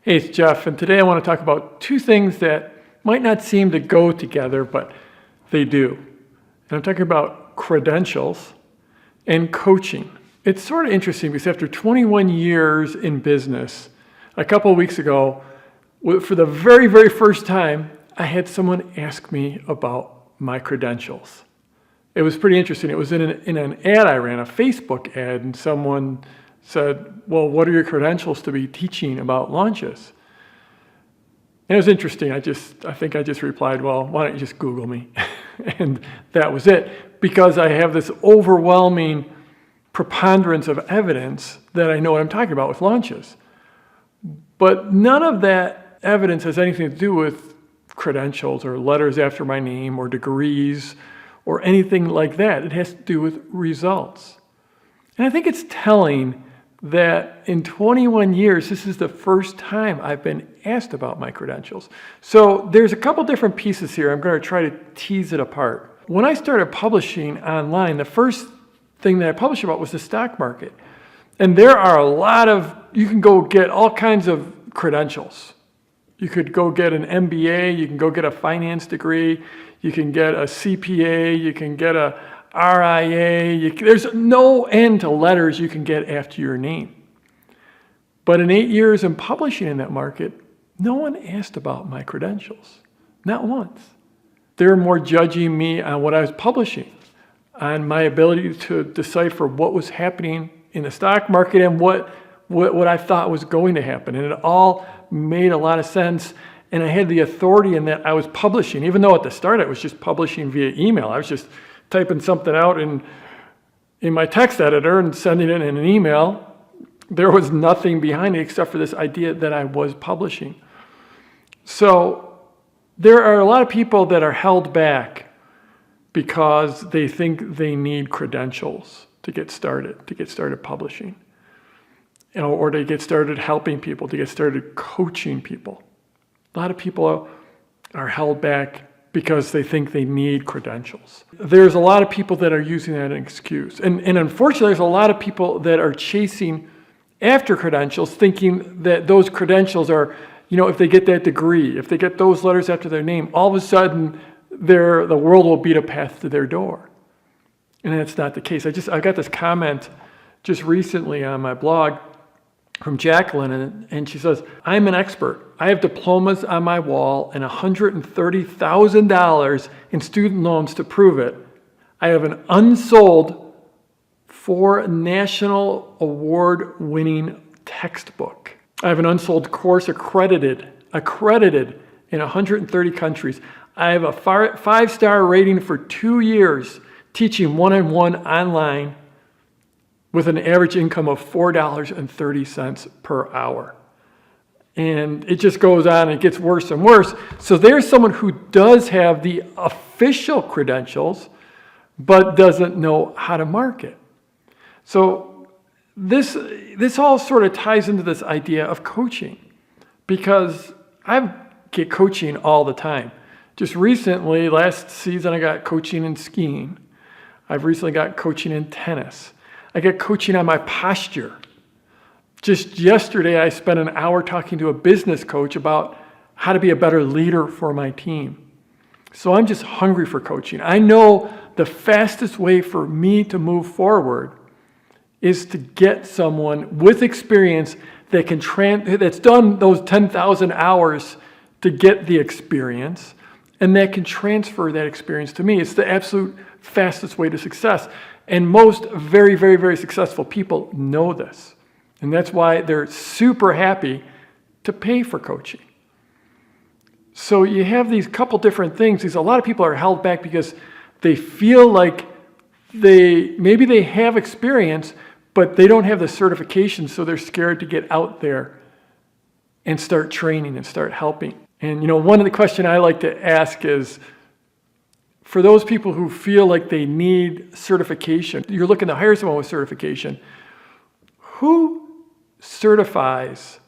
Hey, it's Jeff, and today I want to talk about two things that might not seem to go together, but they do. And I'm talking about credentials and coaching. It's sort of interesting because after 21 years in business, a couple of weeks ago, for the very, very first time, I had someone ask me about my credentials. It was pretty interesting. It was in an ad I ran, a Facebook ad, and someone said, well, what are your credentials to be teaching about launches? And it was interesting. I think I just replied, well, why don't you just Google me? And that was it, because I have this overwhelming preponderance of evidence that I know what I'm talking about with launches. But none of that evidence has anything to do with credentials or letters after my name or degrees or anything like that. It has to do with results. And I think it's telling that in 21 years, this is the first time I've been asked about my credentials. So there's a couple different pieces here. I'm going to try to tease it apart. When I started publishing online, the first thing that I published about was the stock market. And there are a lot of, you can go get all kinds of credentials. You could go get an MBA, you can go get a finance degree, you can get a CPA, you can get a RIA, there's no end to letters you can get after your name. But in 8 years in publishing in that market, no one asked about my credentials, not once. They were more judging me on what I was publishing, on my ability to decipher what was happening in the stock market and what I thought was going to happen. And it all made a lot of sense. And I had the authority in that I was publishing, even though at the start I was just publishing via email. I was just typing something out in my text editor and sending it in an email. There was nothing behind it except for this idea that I was publishing. So there are a lot of people that are held back because they think they need credentials to get started publishing, or to get started helping people, to get started coaching people. A lot of people are held back because they think they need credentials. There's a lot of people that are using that as an excuse. And unfortunately, there's a lot of people that are chasing after credentials, thinking that those credentials are, if they get that degree, if they get those letters after their name, all of a sudden, the world will beat a path to their door. And that's not the case. I got this comment just recently on my blog from Jacqueline, and she says, I'm an expert. I have diplomas on my wall and $130,000 in student loans to prove it. I have an unsold 4 national award-winning textbook. I have an unsold course accredited in 130 countries. I have a 5-star rating for 2 years teaching one-on-one online with an average income of $4.30 per hour. And it just goes on, and it gets worse and worse. So there's someone who does have the official credentials, but doesn't know how to market. So this all sort of ties into this idea of coaching, because I get coaching all the time. Just recently, last season, I got coaching in skiing. I've recently got coaching in tennis. I get coaching on my posture. Just yesterday, I spent an hour talking to a business coach about how to be a better leader for my team. So I'm just hungry for coaching. I know the fastest way for me to move forward is to get someone with experience that that's done those 10,000 hours to get the experience, and that can transfer that experience to me. It's the absolute fastest way to success. And most very, very, very successful people know this. And that's why they're super happy to pay for coaching. So you have these couple different things. A lot of people are held back because they feel like maybe they have experience, but they don't have the certification, so they're scared to get out there and start training and start helping. And one of the questions I like to ask is, for those people who feel like they need certification, you're looking to hire someone with certification, who certifies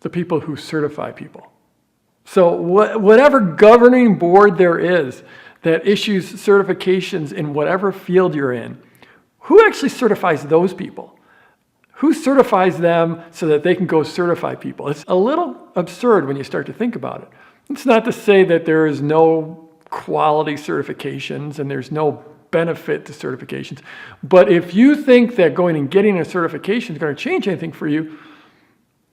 the people who certify people? So whatever governing board there is that issues certifications in whatever field you're in, who actually certifies those people? Who certifies them so that they can go certify people? It's a little absurd when you start to think about it. It's not to say that there is no quality certifications and there's no benefit to certifications. But if you think that going and getting a certification is going to change anything for you,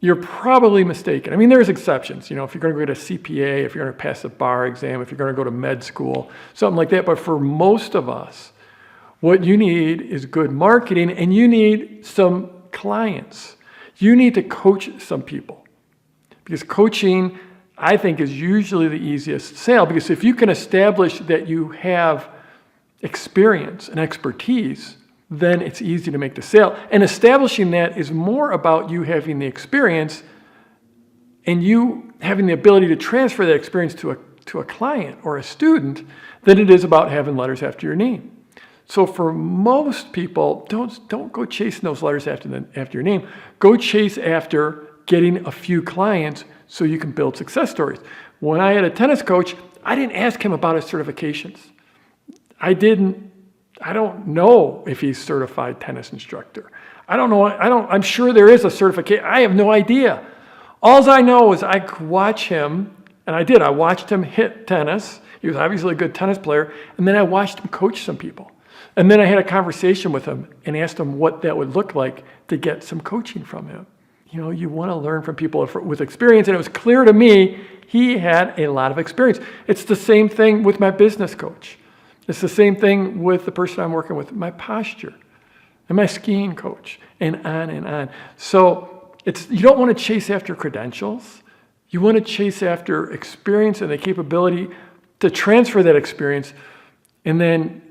you're probably mistaken. I mean, there's exceptions. You know, if you're going to go to CPA, if you're going to pass a bar exam, if you're going to go to med school, something like that. But for most of us, what you need is good marketing, and you need some clients. You need to coach some people, because coaching, I think, is usually the easiest sale, because if you can establish that you have experience and expertise, then it's easy to make the sale. And establishing that is more about you having the experience and you having the ability to transfer that experience to a client or a student than it is about having letters after your name. So for most people, don't go chasing those letters after your name. Go chase after getting a few clients so you can build success stories. When I had a tennis coach, I didn't ask him about his certifications. I don't know if he's a certified tennis instructor. I'm sure there is a certification. I have no idea. All I know is I watch him, and I watched him hit tennis. He was obviously a good tennis player. And then I watched him coach some people. And then I had a conversation with him and asked him what that would look like to get some coaching from him. You know, you want to learn from people with experience. And it was clear to me he had a lot of experience. It's the same thing with my business coach. It's the same thing with the person I'm working with, my posture, and my skiing coach, and on and on. So you don't want to chase after credentials. You want to chase after experience and the capability to transfer that experience. And then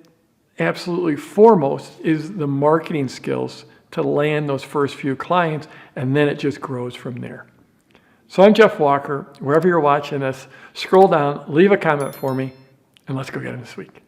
absolutely foremost is the marketing skills to land those first few clients, and then it just grows from there. So I'm Jeff Walker. Wherever you're watching this, scroll down, leave a comment for me, and let's go get them this week.